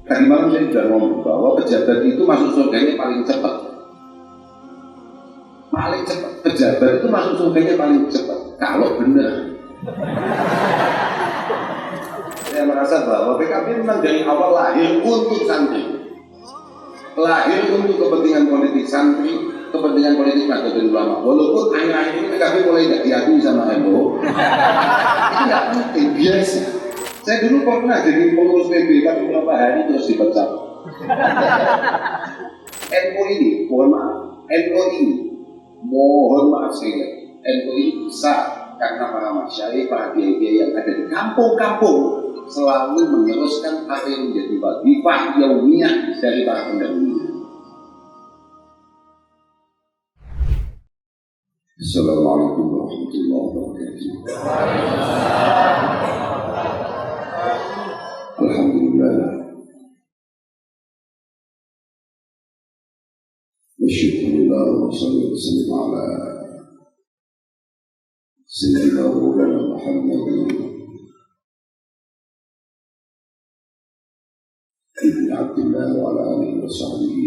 Tadi malam saya sudah ngomong bahwa pejabat itu masuk surganya paling cepat. Paling cepat. Pejabat itu masuk surganya paling cepat. Kalau benar. Saya merasa bahwa PKB memang dari awal lahir untuk santri. Lahir untuk kepentingan politik santri, kepentingan politik Nahdlatul Ulama. Walaupun akhir-akhir ini PKB mulai tidak diakui sama MO. Itu tidak penting, biasa. Saya dulu pernah jadi pengurus PB, tapi beberapa hari terus dipecat. NU ini, mohon maaf, NU ini, mohon maaf saya, NU ini besar karena para masyayikh, para kiai-kiai yang ada di kampung-kampung selalu meneruskan apa yang menjadi wazifah yaumiyah dari para pendahulunya. Assalamualaikum warahmatullahi wabarakatuh. Alhamdulillah. Wasyukurillah wa sallallahu alaihi ala sayyidina Maulana Muhammad ibn Abdullah wa ala alihi wa sahbihi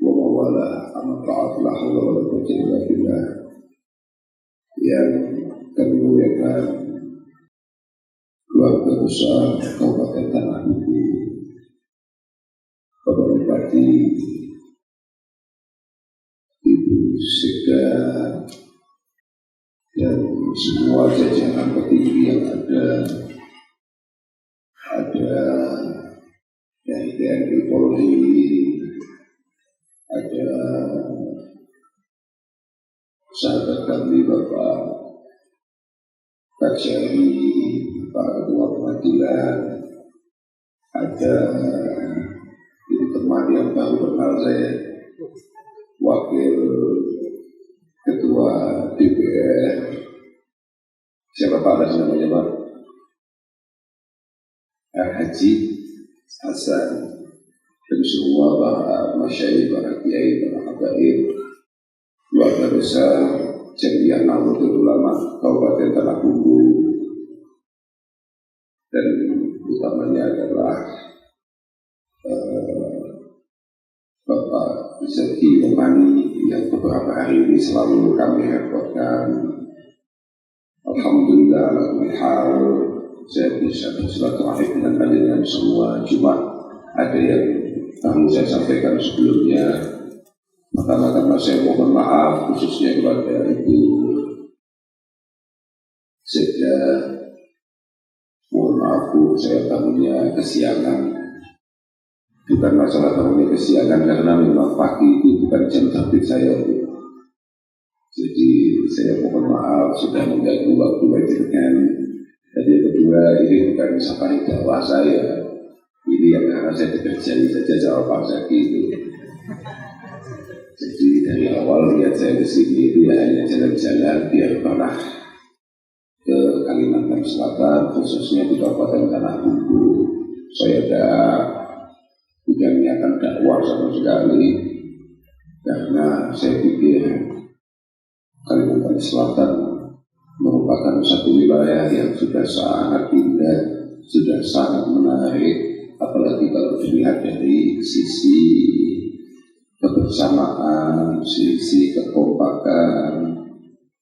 wa mawala amma ba'd la hawla wa la quwwata illa billah. Yang kami muliakan keluarga besar Kabupaten Tanah Bumbu, Bapak Bupati, Ibu Sekda, dan semua jajaran petinggi yang ada dari TNI Polri, ada sahabat kami Bapak Kajari, Pak Ketua Pengadilan, ada ini teman yang baru kenal saya, Wakil Ketua DPR, siapa Pak namanya Pak? Haji Hasan, dan semua para masyayikh, para kiai, para habaib, keluarga besar Jamiah Nahdlatul Ulama Kabupaten Tanah Bumbu, dan utamanya adalah Bapak Zaki Romani yang beberapa hari ini selalu kami repotkan. Alhamdulillah, alhamdulillah saya bisa bersilaturahmi dengan kalian semua. Cuma ada yang perlu saya sampaikan sebelumnya. Pertama-tama saya mohon maaf khususnya kepada Ibu Sekda. Mohon maaf Bu, saya tamunya kesiangan. Bukan masalah tamunya kesiangan karena memang pagi itu bukan jam terbit saya Bu. Jadi saya mohon maaf sudah mengganggu waktu wajiban. Dan yang kedua, ini bukan safari dakwah saya. Ini yang karena saya dikerjai saja jawaban saya gitu. Jadi dari awal lihat saya ke sini itu ya hanya jalan-jalan biar pernah ke Kalimantan Selatan, khususnya di Kabupaten Tanah Bumbu. Saya bukan niatan dakwah sama sekali, karena saya pikir Kalimantan Selatan merupakan satu wilayah yang sudah sangat indah, sudah sangat menarik, apalagi kalau dilihat dari sisi kebersamaan, sisi kekompakan,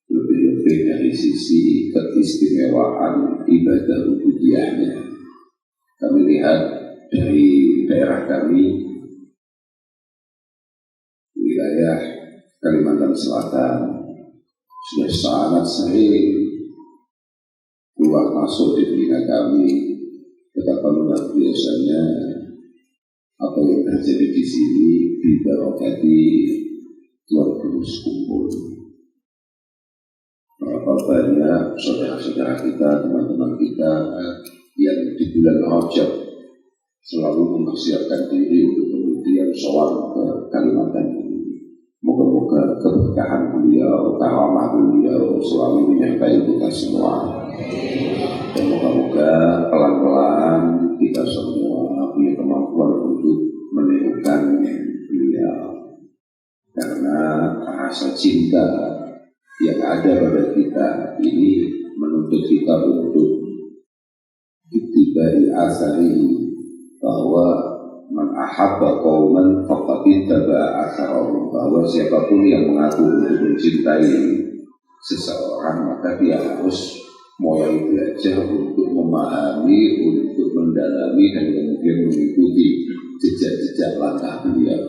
lebih-lebih dari sisi keistimewaan ibadah ubudiyahnya. Kami lihat dari daerah kami, wilayah Kalimantan Selatan, sudah sangat sering keluar masuk di telinga kami betapa luar biasanya apa yang terjadi di sini diberkati Tuhan terus kumpul. Berapa banyak saudara-saudara kita, teman-teman kita yang di bulan Rajab selalu mempersiapkan diri untuk kemudian sowan ke Kalimantan ini. Moga-moga keberkahan beliau, karamah beliau selalu menyertai kita semua. Dan moga-moga pelan-pelan kita semua punya kemampuan untuk menirukan beliau. Karena rasa cinta yang ada pada kita ini menuntut kita untuk ittiba'i asari, bahwa ahabba qauman faqad ittaba'a atharahum, bahwa siapapun yang mengaku untuk mencintai seseorang maka dia harus mulai belajar untuk memahami, untuk mendalami dan kemudian mengikuti jejak-jejak langkah beliau.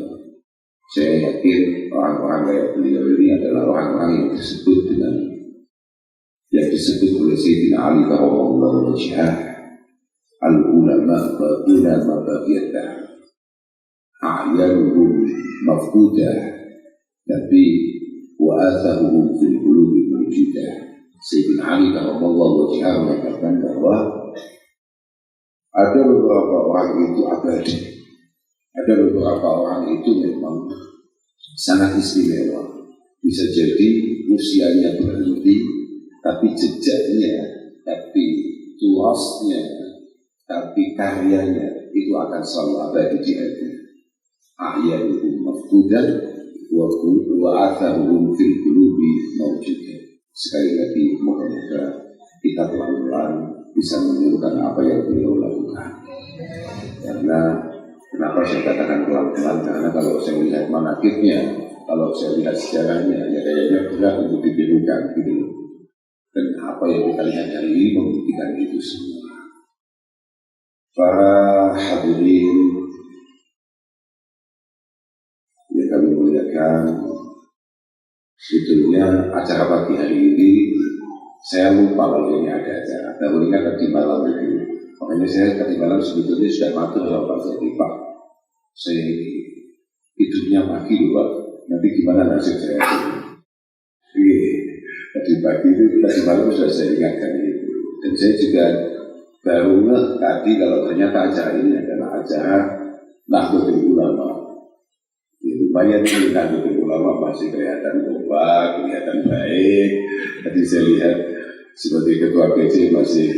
Saya yakin orang-orang kayak beliau ini adalah orang-orang yang disebut oleh Sayyidina Ali radhiyallahu anhu al-ulama baqiyatah a'yanuhum mafqudah tapi wa atharuhum fil qulubi mawjudah. Sayyidina Ali radhiyallahu anhu mengatakan bahwa ada beberapa orang itu abadi, ada beberapa orang itu memang sangat istimewa. Bisa jadi usianya berhenti, tapi jejaknya, tapi tuasnya, tapi karyanya itu akan selalu abadi di hati. Ahyanuhum mafqudan wa atharuhum fil qulubi mawjudah. Sekali lagi moga-moga kita pelan-pelan bisa menirukan apa yang beliau lakukan. Karena kenapa saya katakan pelan-pelan? Karena kalau saya lihat manakibnya, kalau saya lihat sejarahnya, ya kayaknya berat untuk ditirukan gitu. Dan apa yang kita lihat hari ini membuktikan itu semua. Para hadirin yang kami muliakan, sebetulnya acara pagi hari ini saya lupa kalau ini ada acara. Dahulu kan tadi malam itu, makanya saya tadi malam sebetulnya sudah matur sama Pak Jadi, Pak, saya hidupnya pagi loh Pak, nanti gimana nasib saya? Tadi pagi itu, tadi malam sudah saya ingatkan itu. Dan saya juga baru ngeh tadi kalau ternyata acara ini adalah acara Nahdlatul Ulama. Ya, lumayan ini Nahdlatul Ulama masih kelihatan kompak, kelihatan baik. Tadi saya lihat sebagai ketua PC masih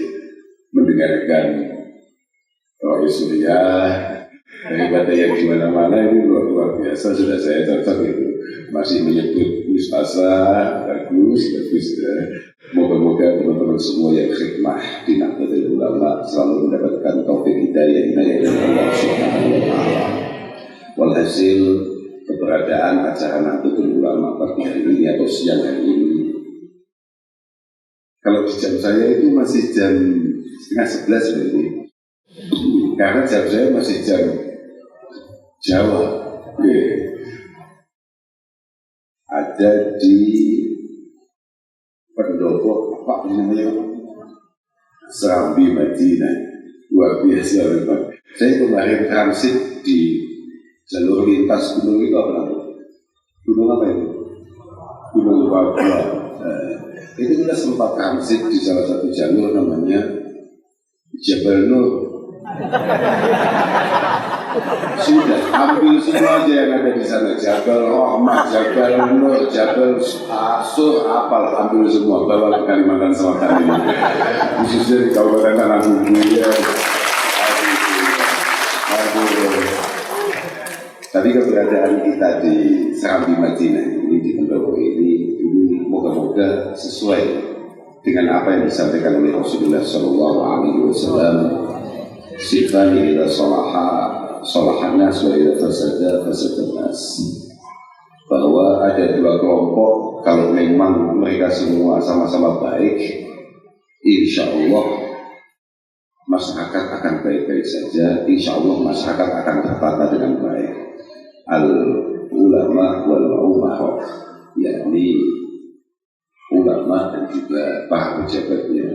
mendengarkan Roy Surya daripada yang di mana-mana ini luar biasa. Sudah saya cocok itu. Masih menyebut Mustasa, bagus. Moga-moga teman-teman semua yang khidmah di Nahdlatul Ulama selalu mendapatkan taufik hidayah dari Allah Subhanahu wa Ta'ala. Walhasil keberadaan acara Nahdlatul Ulama pagi hari ini atau siang hari ini, kalau di jam saya itu masih jam 10:30 ini, karena jam saya masih jam Jawa. Ada di pendopo apa namanya, Serambi Madinah, luar biasa memang. Saya kemarin transit di jalur lintas gunung itu apa namanya? Gunung apa itu? Gunung Papua. Itu kita sempat transit di salah satu jalur namanya Jabal Nur. Sudah ambil semua aja yang ada di sana, Jabal Rahmah, Jabal Nur, Jabal Asur, apal, ambil semua bawa ke Kalimantan Selatan ini, khususnya di Kabupaten Tanah Bumbu ya. Tapi keberadaan kita di Serambi Madinah ini, di pendopo ini moga-moga sesuai dengan apa yang disampaikan oleh Rasulullah SAW. Sifani ila salahan nas wa ila fasada nas. Bahwa ada dua kelompok, kalau memang mereka semua sama-sama baik, insya Allah masyarakat akan baik-baik saja. Insya Allah masyarakat akan tertata dengan baik. Al-ulama wal-umarah, yakni ulama dan juga para pejabatnya.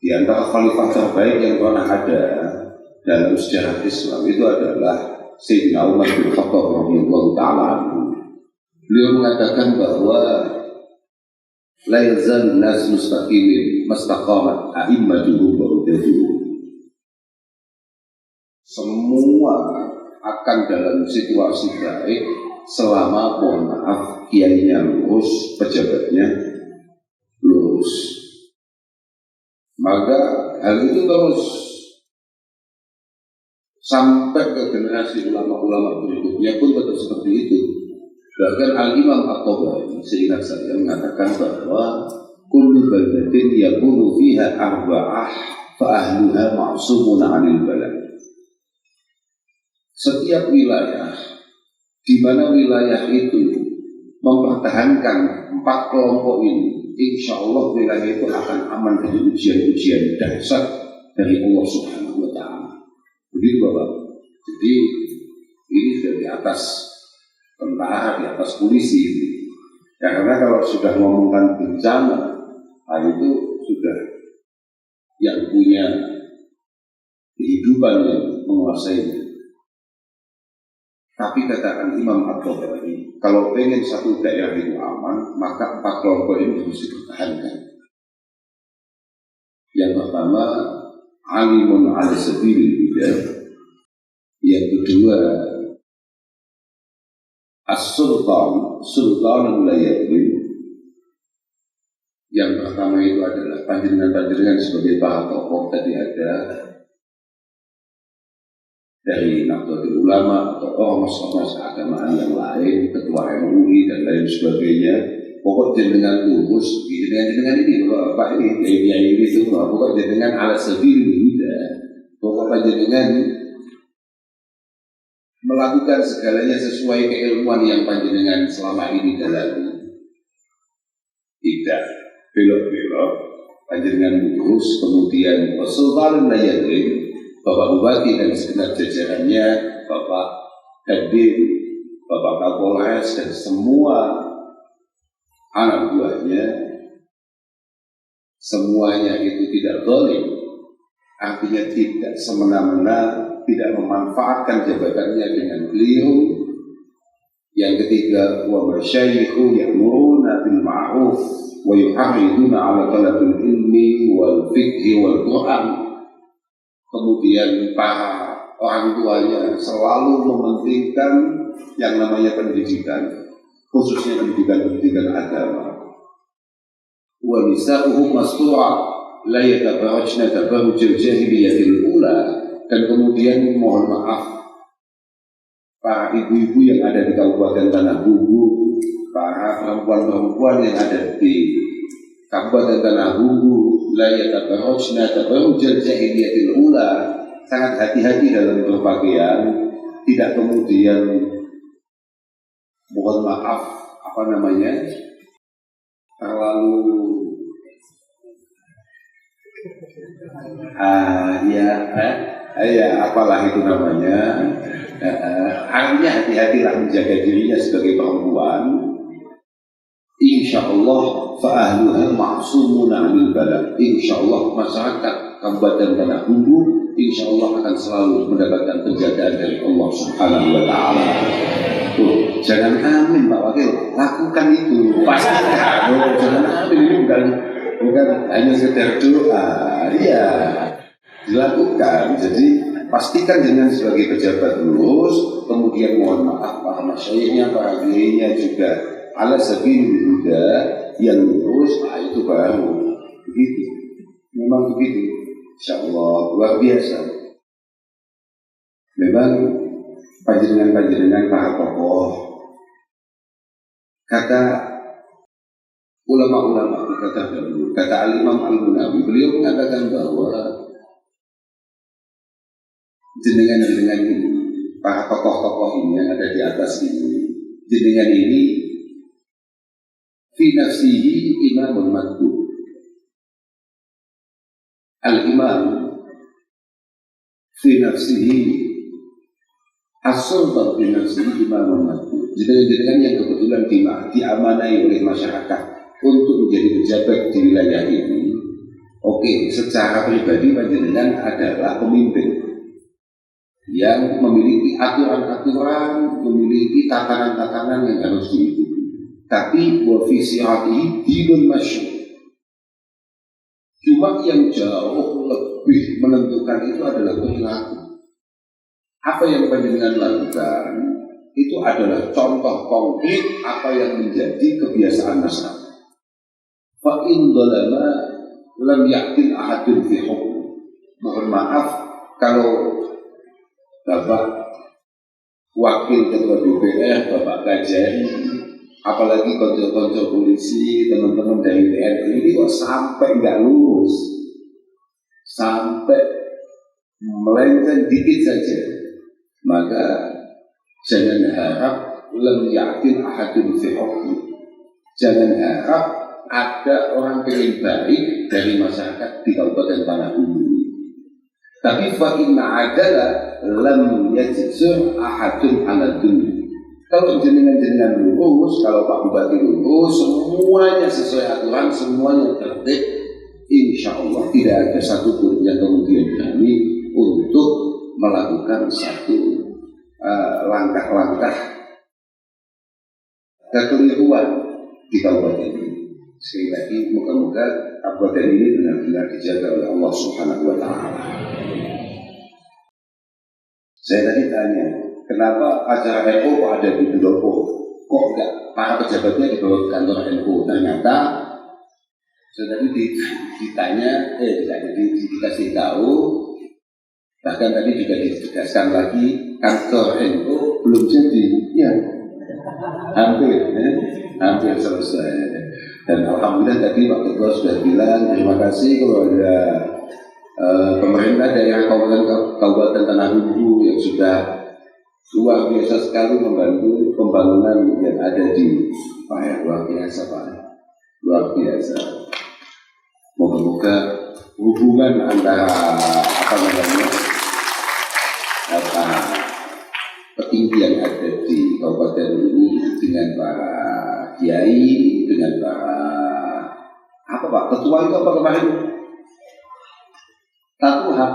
Di antara khalifah terbaik yang pernah ada dalam sejarah Islam itu adalah Sayyidina Umar bin Khattab radhiyallahu ta'ala anhu. Beliau mengatakan bahwa la yazalun nas mustaqimin mastaqamat a'immatuhum wa hudatuhum. Semua akan dalam situasi baik selama, mohon maaf, kiainya lurus, pejabatnya lurus. Maka hal itu terus sampai ke generasi ulama-ulama berikutnya pun tetap seperti itu. Bahkan Al-Imam At-Tabari seingat saya mengatakan bahwa kullu baldatin yakunu fiha arba'ah fa ahluha ma'sumun 'anil bala. setiap wilayah, di mana wilayah itu mempertahankan 4 kelompok ini, insya Allah wilayah itu akan aman dari ujian-ujian dahsyat dari Allah Subhanahu wa Ta'ala. Begitu Bapak. Jadi ini sudah di atas tentara, di atas polisi. Karena kalau sudah ngomongkan bencana, itu sudah yang punya kehidupan yang menguasainya. Tapi katakan Imam At-Tabari, kalau pengen satu daerah itu aman, maka 4 kelompok ini harus dipertahankan. Yang pertama, alimun ala sabilil huda. Yang kedua, as-sultan, sultanul la yadlim. Yang pertama itu adalah panjenengan-panjenengan sebagai para tokoh tadi ada dari Nahdlatul Ulama atau ormas-ormas keagamaan yang lain, ketua MUI dan lain sebagainya. Pokok jenengan lurus, jenengan ini Bapak ini, ini itu, pokok jenengan ala sabilil huda. Pokok panjenengan melakukan segalanya sesuai keilmuan yang panjenengan selama ini dalami. Tidak belok-belok, panjenengan lurus, kemudian Sultan Layadrin, Bapak Bupati dan segenap jajarannya, Bapak Hadir, Bapak Kapolres dan semua anak buahnya, semuanya itu tidak zalim, artinya tidak semena-mena, tidak memanfaatkan jabatannya dengan keliru. Yang ketiga, wa masyayikhu ya'muruna bil ma'ruf wa yuharriduna 'ala talabil ilmi wal fiqhi wal Qur'an. Kemudian para orang tuanya selalu mementingkan yang namanya pendidikan, khususnya pendidikan agama. Wa nisa'uhum mastura la yatabarrajna tabarrujal jahiliyatil ula. Dan kemudian mohon maaf, para ibu-ibu yang ada di Kabupaten Tanah Bumbu, para perempuan-perempuan yang ada di Kabupaten Tanah Bumbu, la yatabarrajna tabarrujal jahiliyatil ula, sangat hati-hati dalam berpakaian, tidak kemudian mohon maaf terlalu apalah itu namanya, artinya hati-hatilah menjaga dirinya sebagai perempuan. Insya Allah fa'ahluha ma'sumuna 'anil bala. Insya Allah masyarakat Kabupaten Tanah Bumbu insya Allah akan selalu mendapatkan penjagaan dari Allah Subhanahu wa Ta'ala. Jangan amin Pak Wakil, lakukan itu pastikan. Jangan amin, ini bukan hanya sekedar doa, ya dilakukan. Jadi pastikan dengan sebagai pejabat lurus, kemudian mohon maaf para masyayikhnya, para kiainya juga ala sabilil huda yang lurus, itu baru begitu. Memang begitu, insyaallah luar biasa. Memang panjenengan para tokoh, kata ulama-ulama kata Al-Imam Al-Munawi, beliau mengatakan bahwa jenengan ini, para tokoh-tokoh ini yang ada di atas ini, jenengan ini fi nafsihi imamun maktub. Al-Imam fi nafsihi as-sultan fi nafsihi imamun maktub. Jenengan yang kebetulan diamanai oleh masyarakat untuk menjadi pejabat di wilayah ini. Oke, secara pribadi panjenengan adalah pemimpin yang memiliki aturan-aturan, memiliki tatanan-tatanan yang harus diikuti. Tapi wa fi siratihi dinun masyhur. Cuma yang jauh lebih menentukan itu adalah perilaku. Apa yang panjenengan lakukan itu adalah contoh konkret apa yang menjadi kebiasaan masyarakat. Fa in dzalama lam ya'til ahadun fi hukm. Mohon maaf kalau Bapak Wakil Ketua DPR, Bapak Kajari, apalagi konco-konco polisi, teman-teman dari TNI ini kok sampai nggak lulus, sampai melenceng dikit saja, maka jangan harap lam yakin ahadun fi hukmi. Jangan harap ada orang yang baik dari masyarakat di Kabupaten Tanahulu. Tapi fa inna adala lam yajzur ahadun ala dunya. Kalau jenengan lurus, kalau Pak Bupati lurus, semuanya sesuai aturan, semuanya tertib, insya Allah tidak ada satupun yang kemudian berani untuk melakukan satu langkah-langkah kekeliruan di kabupaten ini. Sekali lagi, moga-moga kabupaten ini benar-benar dijaga oleh Allah Subhanahu wa Ta'ala. Saya tadi tanya, kenapa acara NU kok ada di Pendopo? Kok enggak para pejabatnya dibawa ke kantor NU? Ternyata saya tadi dikasih tahu, bahkan tadi juga ditegaskan lagi, kantor NU belum jadi, ya hampir selesai. Dan alhamdulillah tadi Pak Ketua sudah bilang terima kasih kepada pemerintah daerah Kabupaten Tanahulu yang sudah luar biasa sekali membantu pembangunan yang ada di Pak. Luar biasa Pak, luar biasa. Moga-moga hubungan antara petinggi yang ada di kabupaten ini dengan para kiai, dengan para Pak ketua itu apa kemarin? Tatuha.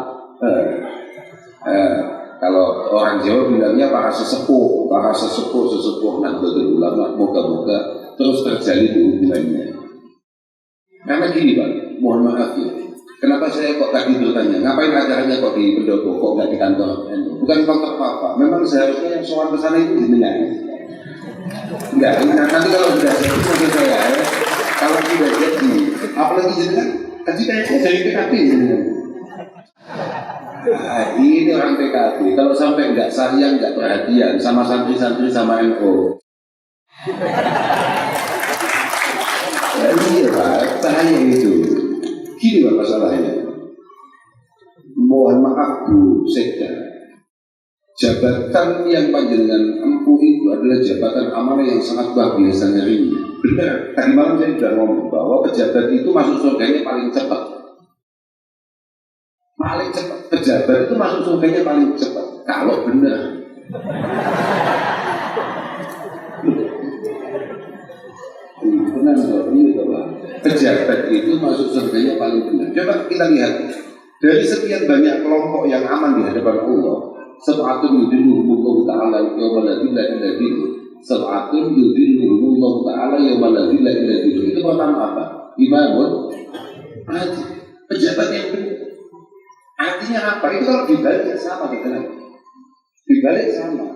Kalau orang Jawa bilangnya para sesepuh Nahdlatul Ulama, moga-moga terus terjalin hubungannya. Karena gini Pak, mohon maaf ya, kenapa saya kok tadi bertanya, ngapain acaranya kok di Pendopo, kok nggak di kantor NU? Bukan kantor apa-apa, memang seharusnya yang soal ke sana itu jenengan. Enggak, nanti kalau sudah jadi maksud saya, kalau tidak jadi, apalagi jenengan, tadi kayaknya dari PKB jenengan. Nah, ini orang PKB, kalau sampai nggak sayang, nggak perhatian sama santri-santri sama NU. Ya, iya Pak, bahaya itu. Gini Pak masalahnya. Mohon maaf Bu Sekda, jabatan yang panjenengan empuh itu adalah jabatan amanah yang sangat luar biasa nyarinya. Benar, tadi malam saya sudah ngomong bahwa pejabat itu masuk surganya paling cepat. Paling cepat, pejabat itu masuk surganya paling cepat. Kalau benar. Benar, pejabat itu masuk surganya paling benar. Coba kita lihat dari sekian banyak kelompok yang aman di hadapan Allah. Sab'atun yudhilluhumullahu ta'ala yawma la dhilla illa dhilluh. Sab'atun yudhilluhumullahu ta'ala yawma la dhilla illa dhilluh. Itu pertama apa? Imamun Haji, pejabat yang benar. Artinya apa? Itu kalau dibalik sama gitu kan. Dibalik sama.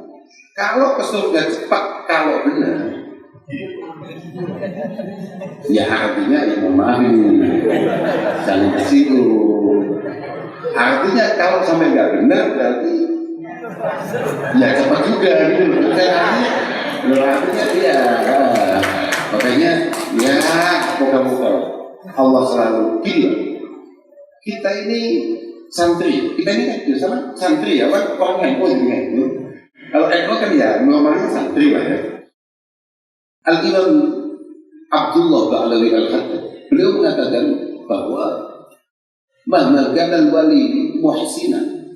Kalau ke surga cepat, kalau benar, ya artinya ya memahami, jangan ke situ. Artinya kalau sampai nggak benar berarti ya cepat juga gitu loh. Artinya ya, makanya ya moga-moga Allah selalu gini. Kita ini santri, kita ini kan sama santri ya kan, orang NU juga itu. Kalau NU kan ya normalnya santri lah ya. Al-Imam Abdullah Ba'alawi Al-Khattab, beliau mengatakan bahwa mahma kana al-wali muhsinan,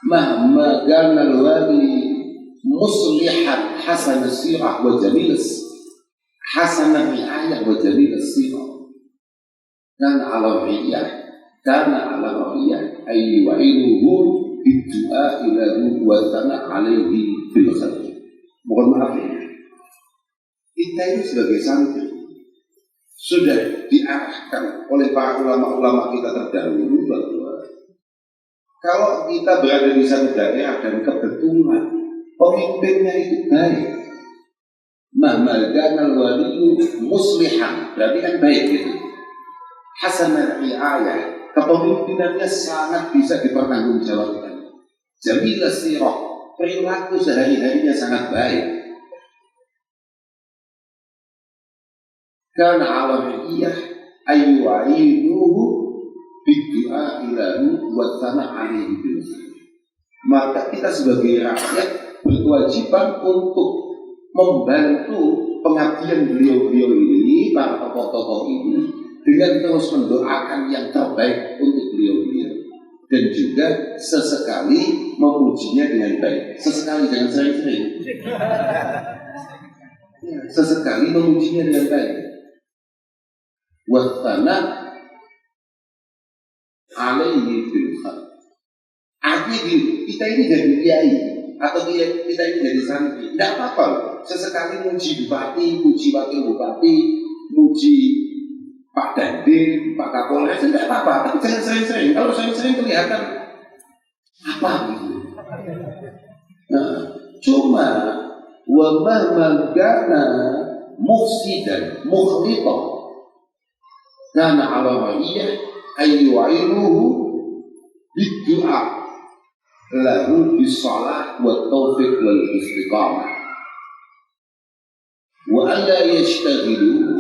mahma kana al-wali muslihan hasan as-sirah wa jamil hasan al-ri'ayah wa jamil as-sirah, kana ala ra'iyah ay wa'iduhu bid-du'a ilahu wa sana alaihi bil khair. Mohon maaf ya, kita ini sebagai santri sudah diarahkan oleh para ulama-ulama kita terdahulu bahwa kalau kita berada di satu daerah dan kebetulan pemimpinnya itu baik, mahmalkan al-waliyu muslihan, berarti kan baik gitu. Hasanah ri'ayah, kepemimpinannya sangat bisa dipertanggungjawabkan. Jamilah sirah, perilaku sehari-harinya sangat baik. Karena alamiyah ayyu'iduhu biddu'a ilahu wa sana alaihi bil khair. maka kita sebagai rakyat berkewajiban untuk membantu pengabdian beliau-beliau ini, para tokoh-tokoh ini, dengan terus mendoakan yang terbaik untuk beliau-beliau, dan juga sesekali memujinya dengan baik. Sesekali, jangan sering-sering. Sesekali memujinya dengan baik. Wattana alaihi bil khair. Artinya kita ini jadi kiai atau kita ini jadi santri, tidak apa-apa. Sesekali muji bupati, muji wakil bupati, muji Pak Dandim, Pak Kapolres, tidak apa-apa. Tapi jangan sering-sering. Kalau sering-sering kelihatan apa gitu. Nah, cuma wa mahma kana mufsidan mukhlitah kana ala wa'iyah ayyu'iluhu bid-du'a lahu bis-salah wa taufiq wal istiqamah wa alla yashtaghilu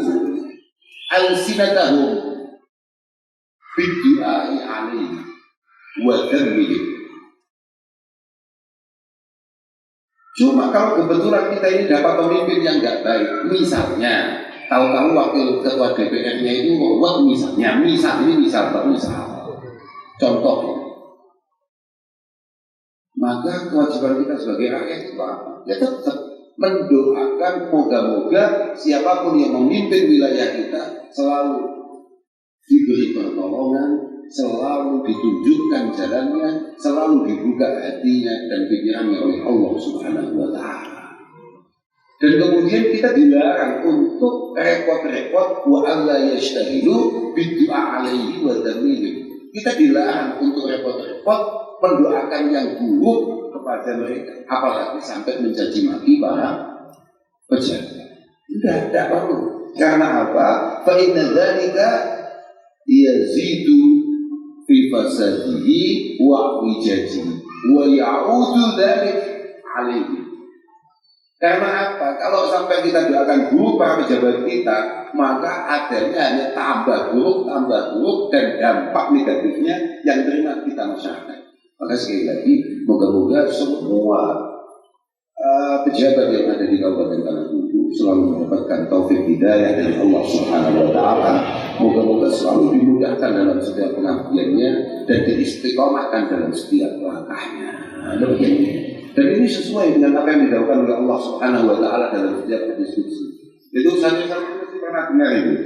al-sinatahum bid-du'a alayhi wa dhammihi. Cuma kalau kebetulan kita ini dapat pemimpin yang enggak baik, misalnya tahu-tahu wakil ketua DPR-nya itu misal contohnya, maka kewajiban kita sebagai rakyat itu apa? Ya tetap mendoakan moga-moga siapapun yang memimpin wilayah kita selalu diberi pertolongan, selalu ditunjukkan jalannya, selalu dibuka hatinya dan pikirannya oleh Allah Subhanahu wa Ta'ala. Dan kemudian kita dilarang untuk repot-repot wa alla yashtahilu bid-du'a alaihi wa dhammihi. Kita dilarang untuk repot-repot mendoakan yang buruk kepada mereka, apalagi sampai mencaci maki para pejabat. Tidak perlu. Karena apa? Fa inna dzalika yazidu fi fasadihi wa wijajihi wa ya'udu dzalik alaihi. Karena apa? Kalau sampai kita doakan buruk para pejabat kita, maka adanya hanya tambah buruk, dan dampak negatifnya yang terima kita masyarakat. Maka sekali lagi, moga-moga semua pejabat yang ada di Kabupaten Tanah Kubu selalu mendapatkan taufik hidayah dari Allah Subhanahu wa Ta'ala. Moga-moga selalu dimudahkan dalam setiap pengabdiannya dan diistiqomahkan dalam setiap langkahnya. Dan ini sesuai dengan apa yang dilakukan oleh Allah Subhanahu wa Ta'ala dalam setiap diskusi. Itu saya mesti pernah dengar itu.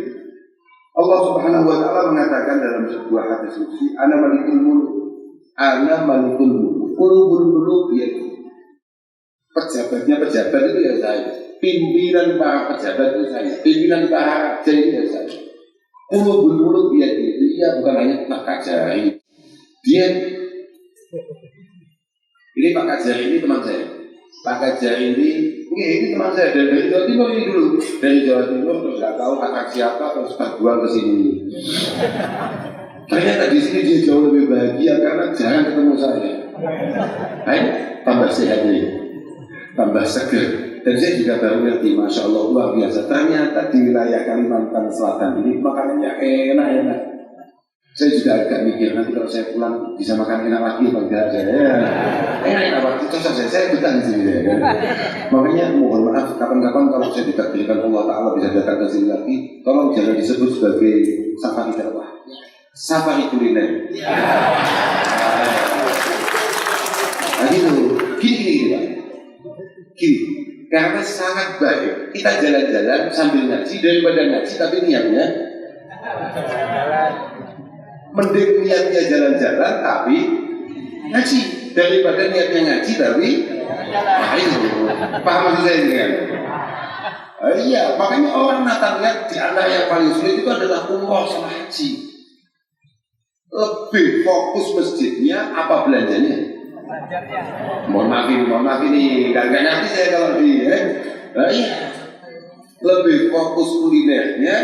Allah Subhanahu wa Ta'ala mengatakan dalam sebuah hadis qudsi, ana malikul mulk, ana malikul mulk, qulubul muluk biyadi. Pejabat itu ya saya, pimpinan para pejabat itu saya, pimpinan para raja itu ya saya. Qulubul muluk biyadi itu ya bukan hanya Pak Kajari. Ini Pak Kajari ini teman saya. Pak Kajari ini teman saya dari Jawa Timur ini dulu. Dari Jawa Timur terus nggak tahu kakak siapa terus terbuang ke sini. Ternyata di sini dia jauh lebih bahagia karena jarang ketemu saya. Ayo tambah sehat nih, tambah seger. Dan saya juga baru ngerti, masya Allah luar biasa. Ternyata di wilayah Kalimantan Selatan ini makanannya enak-enak. Saya juga agak mikir nanti kalau saya pulang bisa makan enak lagi apa enggak saya. Enak apa? Cocok saya betah di sini ya. Makanya mohon maaf kapan-kapan kalau saya ditakdirkan Allah Ta'ala bisa datang ke sini lagi, tolong jangan disebut sebagai safari dakwah, safari kuliner. Nah gini Pak. Gini, karena sangat baik kita jalan-jalan sambil ngaji daripada ngaji tapi niatnya mending niatnya jalan-jalan tapi ngaji daripada niatnya ngaji tapi itu paham maksud saya ini kan? Iya, makanya orang Natal lihat di antara yang paling sulit itu adalah umroh sama haji. Lebih fokus masjidnya apa belanjanya? Mohon maaf ini gak ngerti saya kalau di iya. Lebih fokus kulinernya,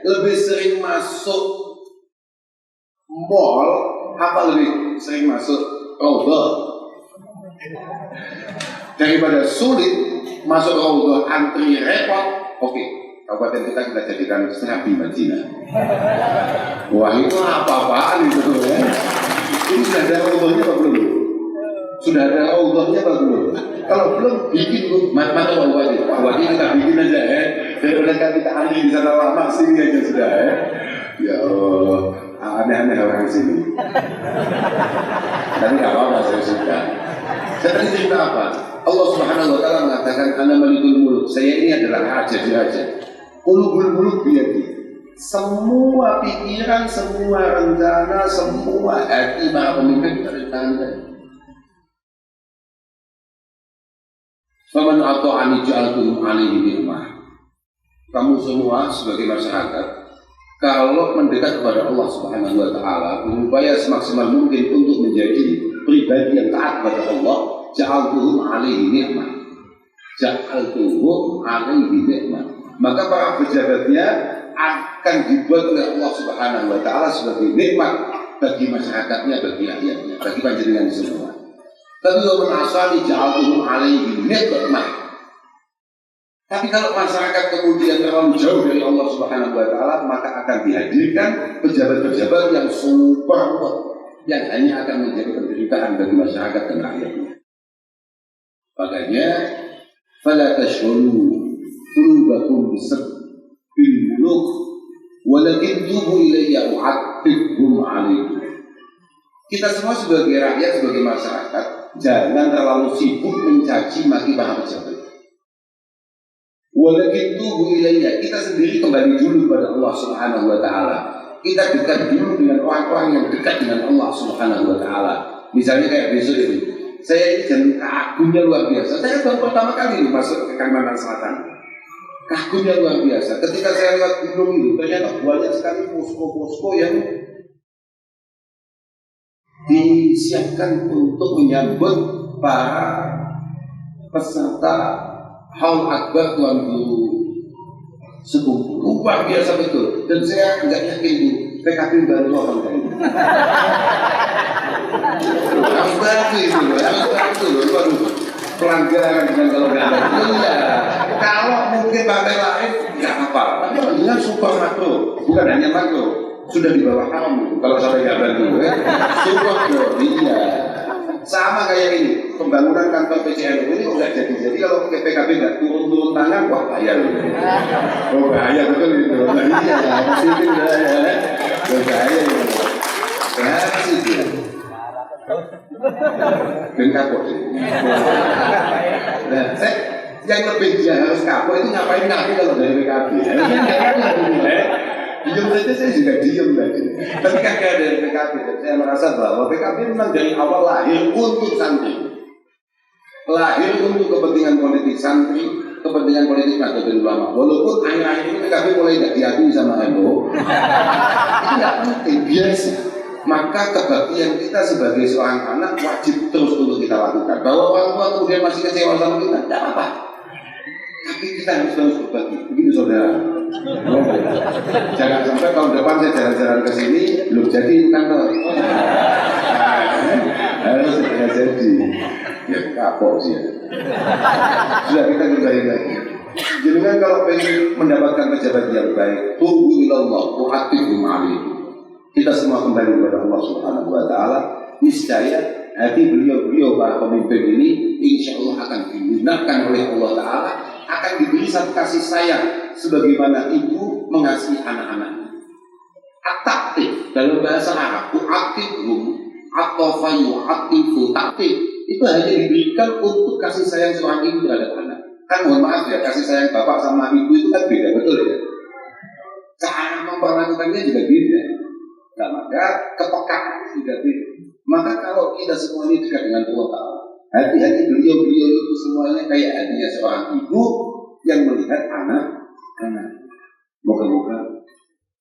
lebih sering masuk mall, apa lebih sering masuk roadhog daripada sulit masuk roadhog antri repot. Oke, kabupaten kita jadikan Serabi Madinah. Wah itu apa-apaan itu ya? Ini sudah ada roadhognya apa belum? Sudah ada Allahnya apa belum? Kalau belum, bikin bu. Mana wadi kita bikin aja ya. Daripada kita ahli di sana lama sini aja sudah ya. Ya Allah, aneh-aneh orang sini. Tapi nggak apa-apa, saya suka. Saya tadi cerita apa? Allah Subhanahu Wa Taala mengatakan, Ana Malikul Muluk. Saya ini adalah raja di raja. Qulubul muluk biyadi. Semua pikiran, semua rencana, semua hati para pemimpin ada di tangan saya. Faman ata'ani ja'altuhu 'alaihi ni'mah. Kamu semua sebagai masyarakat, kalau mendekat kepada Allah Subhanahu Wa Taala, berupaya semaksimal mungkin untuk menjadi pribadi yang taat kepada Allah, ja'altuhu 'alaihi ni'mah. Ja'altuhu 'alaihi ni'mah. Maka para pejabatnya akan dibuat oleh Allah Subhanahu Wa Taala sebagai nikmat bagi masyarakatnya, bagi rakyatnya, bagi panjenengan semua. Tapi kalau menasali ja'altuhu 'alaihi ni'mah. Tapi kalau masyarakat kemudian terlalu jauh dari Allah Subhanahu Wa Taala, maka akan dihadirkan pejabat-pejabat yang super kuat, yang hanya akan menjadi penderitaan bagi masyarakat dan rakyatnya. Makanya, fala tashghulu qulubakum bil muluk walakin tubu ilayya u'attibhum 'alaikum. Kita semua sebagai rakyat, sebagai masyarakat, jangan terlalu sibuk mencaci maki para pejabat. Walakin tubu ilayya, kita sendiri kembali dulu kepada Allah Subhanahu Wa Taala. Kita dekat dulu dengan orang-orang yang dekat dengan Allah Subhanahu Wa Taala. Misalnya kayak besok itu, saya ini dan kagumnya luar biasa. Saya baru pertama kali masuk ke Kalimantan Selatan. Kagumnya luar biasa. Ketika saya lewat gunung itu, ternyata banyak sekali posko-posko yang disiapkan untuk menyambut para peserta Haul Akbar Tuan Guru Sepupu. Luar biasa betul. Dan saya nggak yakin bu, PKB baru apa enggak ini. Harus bantu itu, harus bantu. Waduh, pelanggaran dengan kalau nggak ada. Iya. Kalau mungkin partai lain nggak apa. Tapi dengan super makro, bukan hanya makro, sudah di bawah kamu. Kalau sampai nggak bantu, super makro, iya. Sama kayak ini, pembangunan kantor PCNU ini kok nggak jadi kalau PKB nggak turun tangan, wah bahaya loh. Oh bahaya betul itu. Iya, positif ya. Bahaya itu. Kasih dia. Dan kapok sih. Nah, yang lebih dia harus kapok itu ngapain ngaku kalau dari PKB? Diam saja saya juga diam tadi. Tapi kagak dari PKB, saya merasa bahwa PKB memang dari awal lahir untuk santri, lahir untuk kepentingan politik santri, kepentingan politik Nahdlatul Ulama. Walaupun akhir-akhir ini PKB mulai tidak diakui sama NU, itu tidak penting, biasa. Maka kebaktian kita sebagai seorang anak wajib terus untuk kita lakukan. Bahwa orang tua kemudian masih kecewa sama kita, tidak apa-apa. Tapi kita harus terus berbagi. Begitu saudara. Jangan sampai tahun depan saya jalan-jalan ke sini belum jadi kantor. Harus segera jadi. Ya kapok sih. Sudah kita kembali lagi. Jadi kan kalau ingin mendapatkan pejabat yang baik, tunggu ilallah, tu'atibhum 'alaihi. Kita semua kembali kepada Allah Subhanahu Wa Taala. Niscaya hati beliau-beliau para pemimpin ini insya Allah akan digunakan oleh Allah Taala, akan diberi satu kasih sayang sebagaimana ibu mengasihi anak-anaknya. At-ta'tif dalam bahasa Arab, tu'atibhum atau fayu'atifu. Ta'tif itu hanya diberikan untuk kasih sayang seorang ibu terhadap anak. Kan mohon maaf ya, kasih sayang bapak sama ibu itu kan beda, betul ya? Cara memperlakukannya juga beda. Nah, maka kepekaan juga beda. Maka kalau kita semuanya dekat dengan Allah Ta'ala, hati-hati beliau-beliau itu semuanya kayak hatinya seorang ibu yang melihat anak-anak. Moga-moga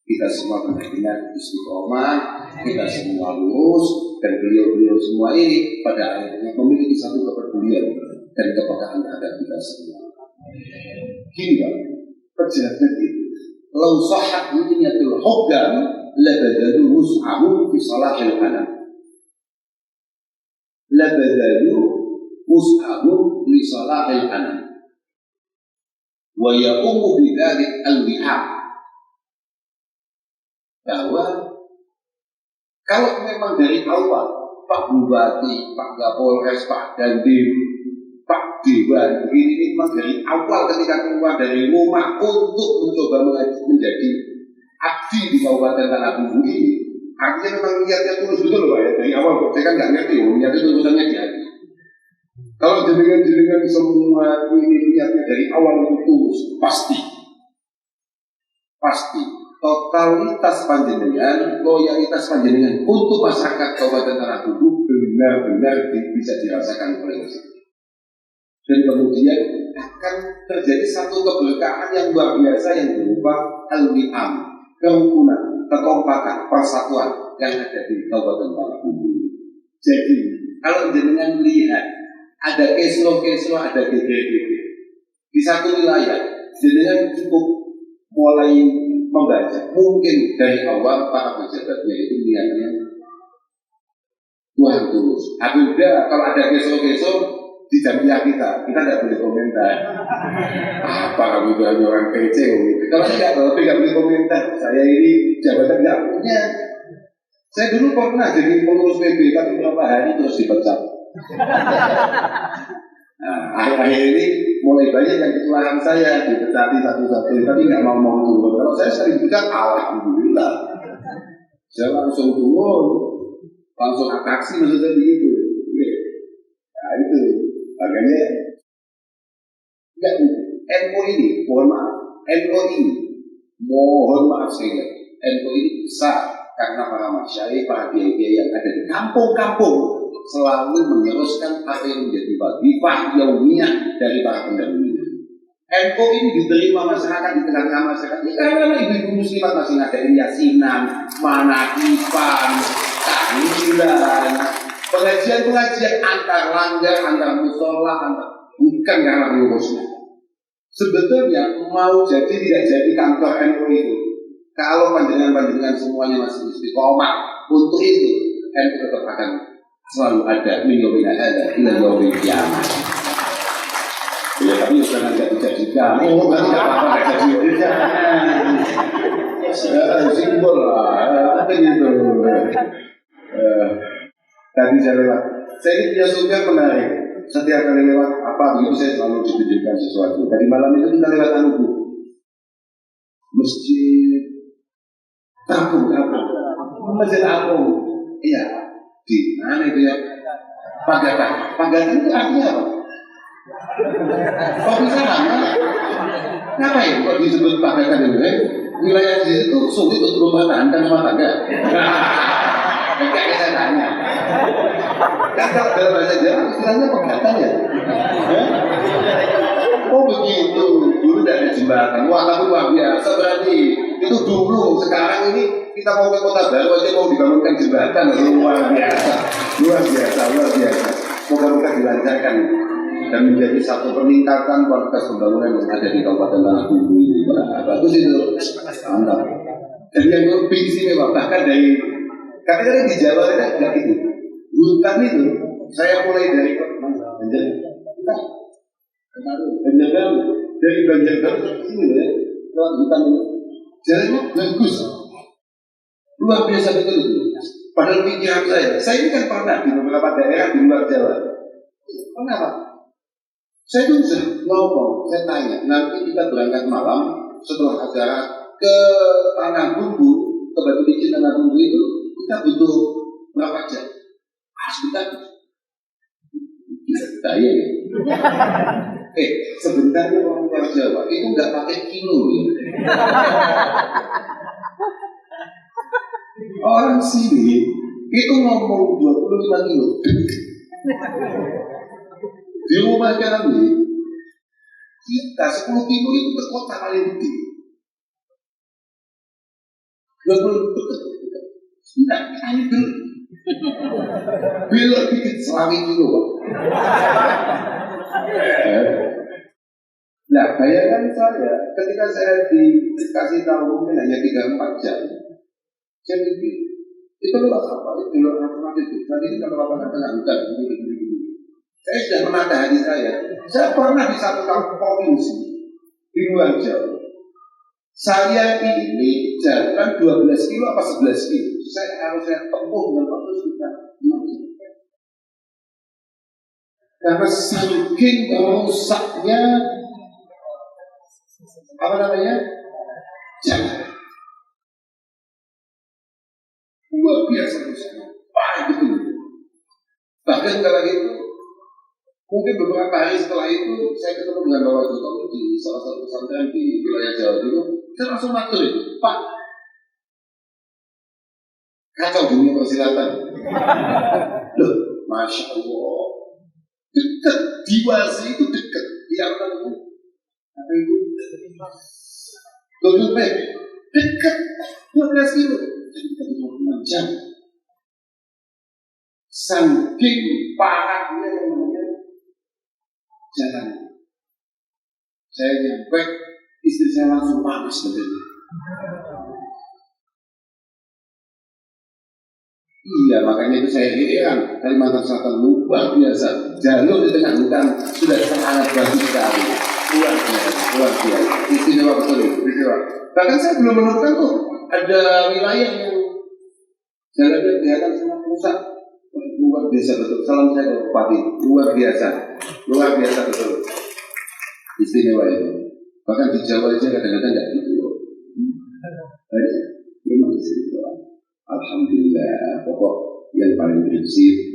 kita semua benar-benar istiqomah, kita semua lurus, dan beliau-beliau semua ini pada akhirnya memiliki satu kepedulian dan kepekaan terhadap kita semua. Gini Pak, pejabat itu lau sahhat niyatul hukam labadalu wus'ahum fi salahil anam. Labadalu wus'ahum li salahil anam. Wa yaqumu bidzalik al-wihab. Bahwa kalau memang dari awal Pak Bupati, Pak Kapolres, Pak Dandim, Pak Dewan, ini memang dari awal ketika keluar dari rumah untuk mencoba menjadi abdi di Kabupaten Tanah Bumbu ini. Artinya memang niatnya tulus betul loh ya. Dari awal saya kan nggak ngerti, niatnya tulisannya di hati. Kalau jenengan semua ini niatnya dari awal itu tulus, pasti totalitas panjenengan, loyalitas panjenengan untuk masyarakat Kabupaten Tanah Bumbu benar-benar bisa dirasakan oleh masyarakat. Dan kemudian akan terjadi satu keberkahan yang luar biasa yang berupa al-wi'am, kerukunan, kekompakan, persatuan yang ada di Kabupaten Tanah Bumbu. Jadi kalau jenengan lihat ada keslo-keslo, ada geger-geger di satu wilayah, jenengan cukup mulai membaca. Mungkin dari awal para pejabatnya itu niatnya Tuhan tulus. Apabila kalau ada keslo-keslo di jamiah kita tidak boleh komentar. Apa kamu itu hanya orang PC? Kalau tidak boleh komentar. Saya ini jabatan tidak punya. Saya dulu pernah jadi pengurus PB, tapi beberapa hari terus dipecat. Nah, akhir-akhir ini mulai banyak yang ketularan saya dipecati satu-satu, tapi nggak mau turun. Kalau saya sering pecat, alhamdulillah. Saya langsung turun, langsung atraksi maksudnya begitu. Nah itu. Makanya NU ini, mohon maaf saya, NU ini besar karena para masyayikh, para kiai yang ada di kampung-kampung selalu meneruskan apa yang menjadi wazifah yaumiyah dari para pendahulunya. NU ini diterima masyarakat di tengah-tengah masyarakat. Ini karena ibu-ibu muslimat masih ngadain yasinan, manakipan, tahlilan, pengajian antar langgar, antar musola, bukan karena ngurusnya. Sebetulnya mau jadi tidak jadi kantor NU itu, kalau panjenengan semuanya masih istiqomah untuk itu, NU tetap akan selalu ada min yaumina hadza ila yaumil qiyamah. Ya tapi jangan tidak dijadikan. Berarti tidak apa-apa dijadikan. Simbol lah, apa gitu. Tadi saya lewat, saya ini punya supir menarik. Setiap kali lewat apa begitu saya selalu ditunjukkan sesuatu. Tadi malam itu kita lewat Anubu, masjid Apung, masjid Apung. Iya, di mana itu ya? Pagatan itu artinya apa? Kok bisa nama? Ngapain kok disebut Pagatan itu? Wilayah di situ sulit untuk rumah tangga. Kayak saya tanya. Kan kalau dalam bahasa Jawa istilahnya pegatan ya. Oh begitu. Dulu dari jembatan. Wah tapi luar biasa berarti. Itu dulu. Sekarang ini kita mau ke kota baru aja mau dibangunkan jembatan. Luar biasa. Moga-moga dilancarkan dan menjadi satu peningkatan kualitas pembangunan yang ada di Kabupaten Tanah Bumbu ini. Bagus itu. Mantap. Jadi yang lebih istimewa bahkan dari kadang-kadang di Jawa ada gitu. Hutan itu saya mulai dari Banjarbaru dari Banjarbaru ke sini ya, lewat hutan itu jalannya bagus, luar biasa betul itu. Padahal pikiran saya ini kan pernah di beberapa daerah di luar Jawa. Kenapa? Saya tuh ngomong, saya tanya, nanti kita berangkat malam setelah acara ke Tanah Bumbu, ke Batu Licin Tanah Bumbu itu kita butuh berapa jam? Sebentar. Saya ya. Sebenarnya orang luar Jawa itu nggak pakai kilo ya. Orang sini itu ngomong 25 kilo. Di rumah kami kita 10 kilo itu ke kota paling gede. 20 dekat. Enggak, ini belok dikit selami kilo. Nah, bayangkan saya ketika saya dikasih tahu mungkin hanya 3-4 jam. Saya pikir itu lewat apa? Itu lewat alternatif itu. Tadi ini kalau apa tengah hutan begini. Saya sudah menata hati saya. Saya pernah di satu provinsi di luar Jawa. Saya ini jalan 12 kilo apa 11 kilo. Saya harus tempuh dengan waktu sekitar 6 jam. Karena saking rusaknya apa namanya jalan, luar biasa rusaknya, parah betul. Bahkan kala itu, mungkin beberapa hari setelah itu saya ketemu dengan Bapak Jokowi di salah satu pesantren di wilayah Jawa Timur. Saya langsung matur itu, Pak, kacau dunia persilatan. Loh, Masya Allah, dekat di Wasi itu dekat di apa itu Google Map dekat 12 kilo, jadi kita 26 jam. Saking parahnya yang namanya jalan. Saya nyampe, istri saya langsung panas betul. Iya, makanya itu saya heran, Kalimantan Selatan luar biasa. Jalur di tengah hutan sudah sangat bagus sekali. Luar biasa. Istimewa betul, istimewa. Bahkan saya belum menemukan tuh ada wilayah yang jalannya kelihatan sangat rusak. Luar biasa betul. Salam saya ke Bupati. Luar biasa betul. Istimewa itu. Bahkan di Jawa aja kadang-kadang nggak gitu loh. Memang istimewa. Alhamdulillah. Pokok yang paling bersih.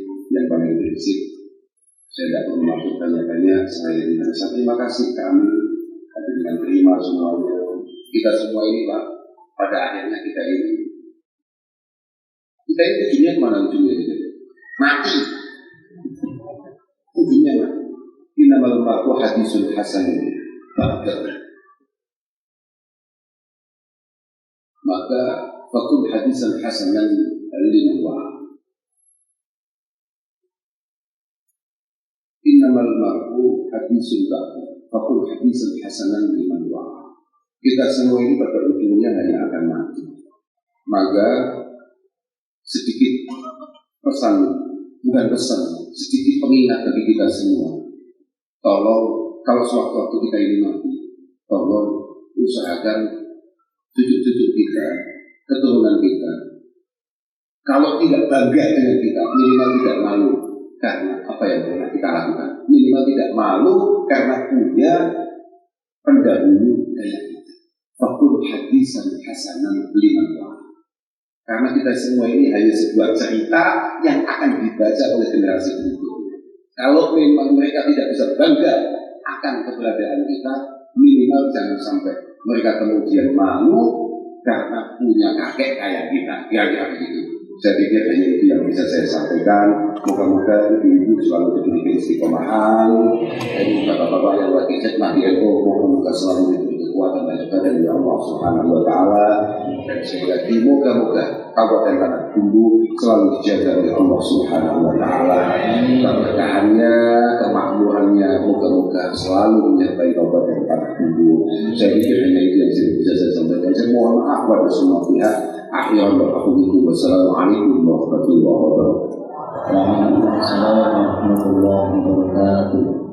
Saya tidak perlu masuk banyak-banyak. Saya terima kasih kami dengan terima semuanya. Kita semua ini Pak, pada akhirnya kita ini ujungnya kemana ujungnya? Mati. Ujungnya mati. Innamal mar'u hadisul hasan. Maka fakul hadisan hasanan liman wa'a. Innamal mar'u hadisul ba'da. Fakul hadisan hasanan liman wa'a. Kita semua ini pada ujungnya hanya akan mati. Maka sedikit pesan, sedikit pengingat bagi kita semua. Tolong, kalau suatu-waktu kita ini mati, tolong usahakan cucu-cucu kita, keturunan kita, kalau tidak bangga dengan kita, minimal tidak malu karena apa yang pernah kita lakukan. Minimal tidak malu karena punya pendahulu kayak kita. Fakul hadisan hasanan liman wa'a. Karena kita semua ini hanya sebuah cerita yang akan dibaca oleh generasi berikutnya. Kalau memang mereka tidak bisa bangga akan keberadaan kita, minimal jangan sampai mereka kemudian malu karena punya kakek kayak kita. Kira-kira begitu. Saya pikir hanya itu yang bisa saya sampaikan. Moga-moga ibu-ibu selalu diberi istiqomahan. Dan bapak-bapak yang lagi khidmat di NU, moga-moga selalu diberi kekuatan dan juga dari Allah Subhanahu Wa Taala. Dan saya yakin moga-moga Kabupaten Tanah Tumbu selalu dijaga oleh Allah Subhanahu Wa Taala. Keberkahannya, kemakmurannya, moga-moga selalu menyertai Kabupaten Tanah Tumbu. Saya pikir hanya itu yang bisa saya sampaikan. Saya mohon maaf pada semua pihak. Assalamualaikum warahmatullahi wabarakatuh.